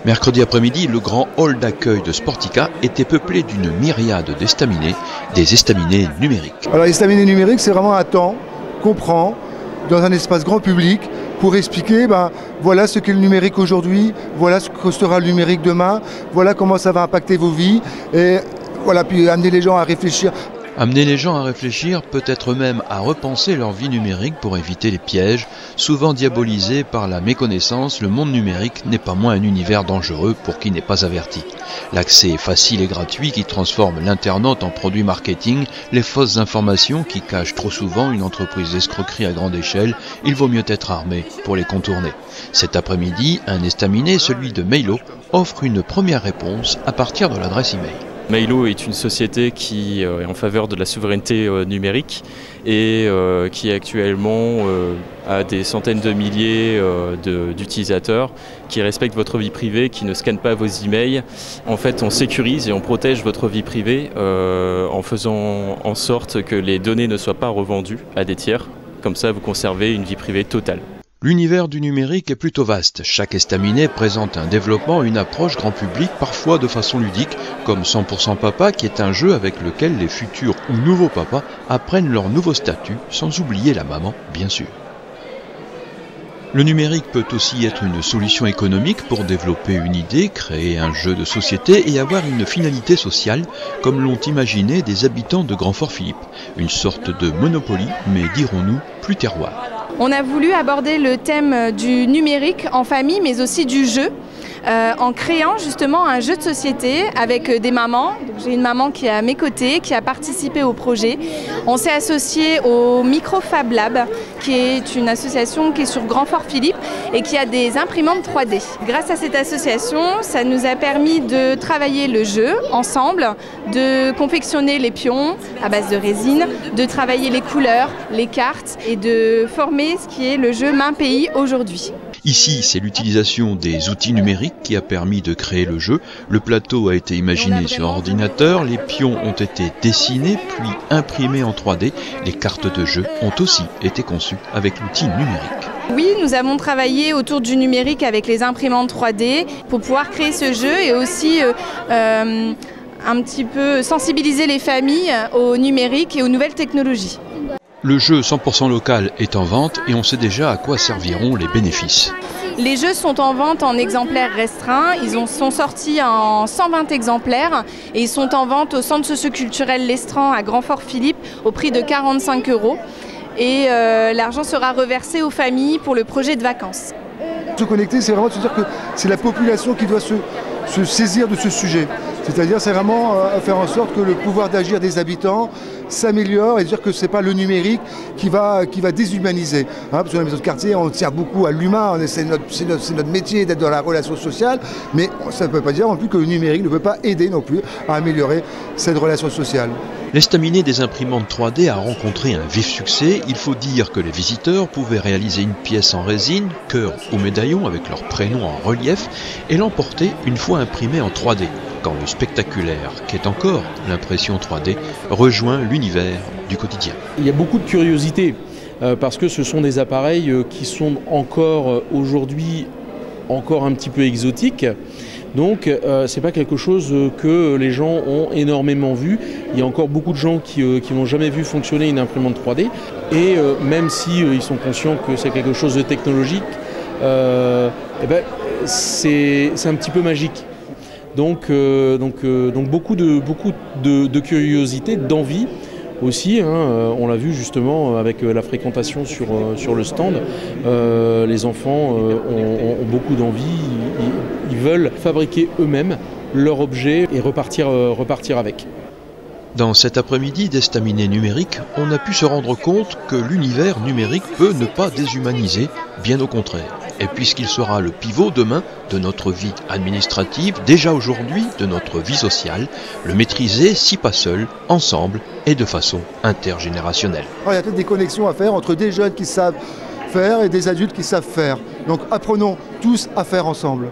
Mercredi après-midi, le grand hall d'accueil de Sportica était peuplé d'une myriade d'estaminets, des estaminets numériques. Alors les estaminets numériques, c'est vraiment un temps qu'on prend dans un espace grand public pour expliquer, voilà ce qu'est le numérique aujourd'hui, voilà ce que sera le numérique demain, voilà comment ça va impacter vos vies, et voilà, puis amener les gens à réfléchir. Amener les gens à réfléchir, peut-être même à repenser leur vie numérique pour éviter les pièges. Souvent diabolisé par la méconnaissance, le monde numérique n'est pas moins un univers dangereux pour qui n'est pas averti. L'accès facile et gratuit qui transforme l'internaute en produit marketing, les fausses informations qui cachent trop souvent une entreprise d'escroquerie à grande échelle, il vaut mieux être armé pour les contourner. Cet après-midi, un estaminet, celui de Mailo, offre une première réponse à partir de l'adresse email. Mailo est une société qui est en faveur de la souveraineté numérique et qui actuellement a des centaines de milliers d'utilisateurs qui respectent votre vie privée, qui ne scannent pas vos emails. En fait, on sécurise et on protège votre vie privée en faisant en sorte que les données ne soient pas revendues à des tiers. Comme ça, vous conservez une vie privée totale. L'univers du numérique est plutôt vaste. Chaque estaminet présente un développement, une approche grand public, parfois de façon ludique, comme 100% Papa, qui est un jeu avec lequel les futurs ou nouveaux papas apprennent leur nouveau statut, sans oublier la maman, bien sûr. Le numérique peut aussi être une solution économique pour développer une idée, créer un jeu de société et avoir une finalité sociale, comme l'ont imaginé des habitants de Grand-Fort-Philippe. Une sorte de Monopoly, mais dirons-nous plus terroir. On a voulu aborder le thème du numérique en famille, mais aussi du jeu, en créant justement un jeu de société avec des mamans. J'ai une maman qui est à mes côtés, qui a participé au projet. On s'est associé au Micro Fab Lab, qui est une association qui est sur Grand-Fort-Philippe et qui a des imprimantes 3D. Grâce à cette association, ça nous a permis de travailler le jeu ensemble, de confectionner les pions à base de résine, de travailler les couleurs, les cartes et de former ce qui est le jeu Main-Pays aujourd'hui. Ici, c'est l'utilisation des outils numériques qui a permis de créer le jeu. Le plateau a été imaginé sur ordinateur, les pions ont été dessinés puis imprimés en 3D. Les cartes de jeu ont aussi été conçues avec l'outil numérique. Oui, nous avons travaillé autour du numérique avec les imprimantes 3D pour pouvoir créer ce jeu et aussi un petit peu sensibiliser les familles au numérique et aux nouvelles technologies. Le jeu 100% local est en vente et on sait déjà à quoi serviront les bénéfices. Les jeux sont en vente en exemplaires restreints, sont sortis en 120 exemplaires et ils sont en vente au centre socioculturel L'Estran à Grand-Fort-Philippe au prix de 45 €. Et l'argent sera reversé aux familles pour le projet de vacances. Se connecter, c'est vraiment de se dire que c'est la population qui doit se saisir de ce sujet. C'est-à-dire, c'est vraiment faire en sorte que le pouvoir d'agir des habitants s'améliore et dire que ce n'est pas le numérique qui va déshumaniser. Parce que dans les maisons de quartier, on tient beaucoup à l'humain, c'est notre métier d'être dans la relation sociale, mais ça ne peut pas dire non plus que le numérique ne peut pas aider non plus à améliorer cette relation sociale. L'estaminet des imprimantes 3D a rencontré un vif succès. Il faut dire que les visiteurs pouvaient réaliser une pièce en résine, cœur ou médaillon avec leur prénom en relief et l'emporter une fois imprimée en 3D. Quand le spectaculaire, qu'est encore l'impression 3D, rejoint l'univers du quotidien. Il y a beaucoup de curiosité parce que ce sont des appareils qui sont encore aujourd'hui un petit peu exotiques. Donc c'est pas quelque chose que les gens ont énormément vu. Il y a encore beaucoup de gens qui n'ont jamais vu fonctionner une imprimante 3D. Et même si ils sont conscients que c'est quelque chose de technologique, c'est un petit peu magique. Donc beaucoup de curiosité, d'envie aussi. On l'a vu justement avec la fréquentation sur le stand. Les enfants ont beaucoup d'envie. Ils veulent fabriquer eux-mêmes leur objet et repartir avec. Dans cet après-midi d'estaminet numérique, on a pu se rendre compte que l'univers numérique peut ne pas déshumaniser, bien au contraire. Et puisqu'il sera le pivot demain de notre vie administrative, déjà aujourd'hui de notre vie sociale, le maîtriser, si pas seul, ensemble et de façon intergénérationnelle. Il y a peut-être des connexions à faire entre des jeunes qui savent faire et des adultes qui savent faire. Donc apprenons tous à faire ensemble.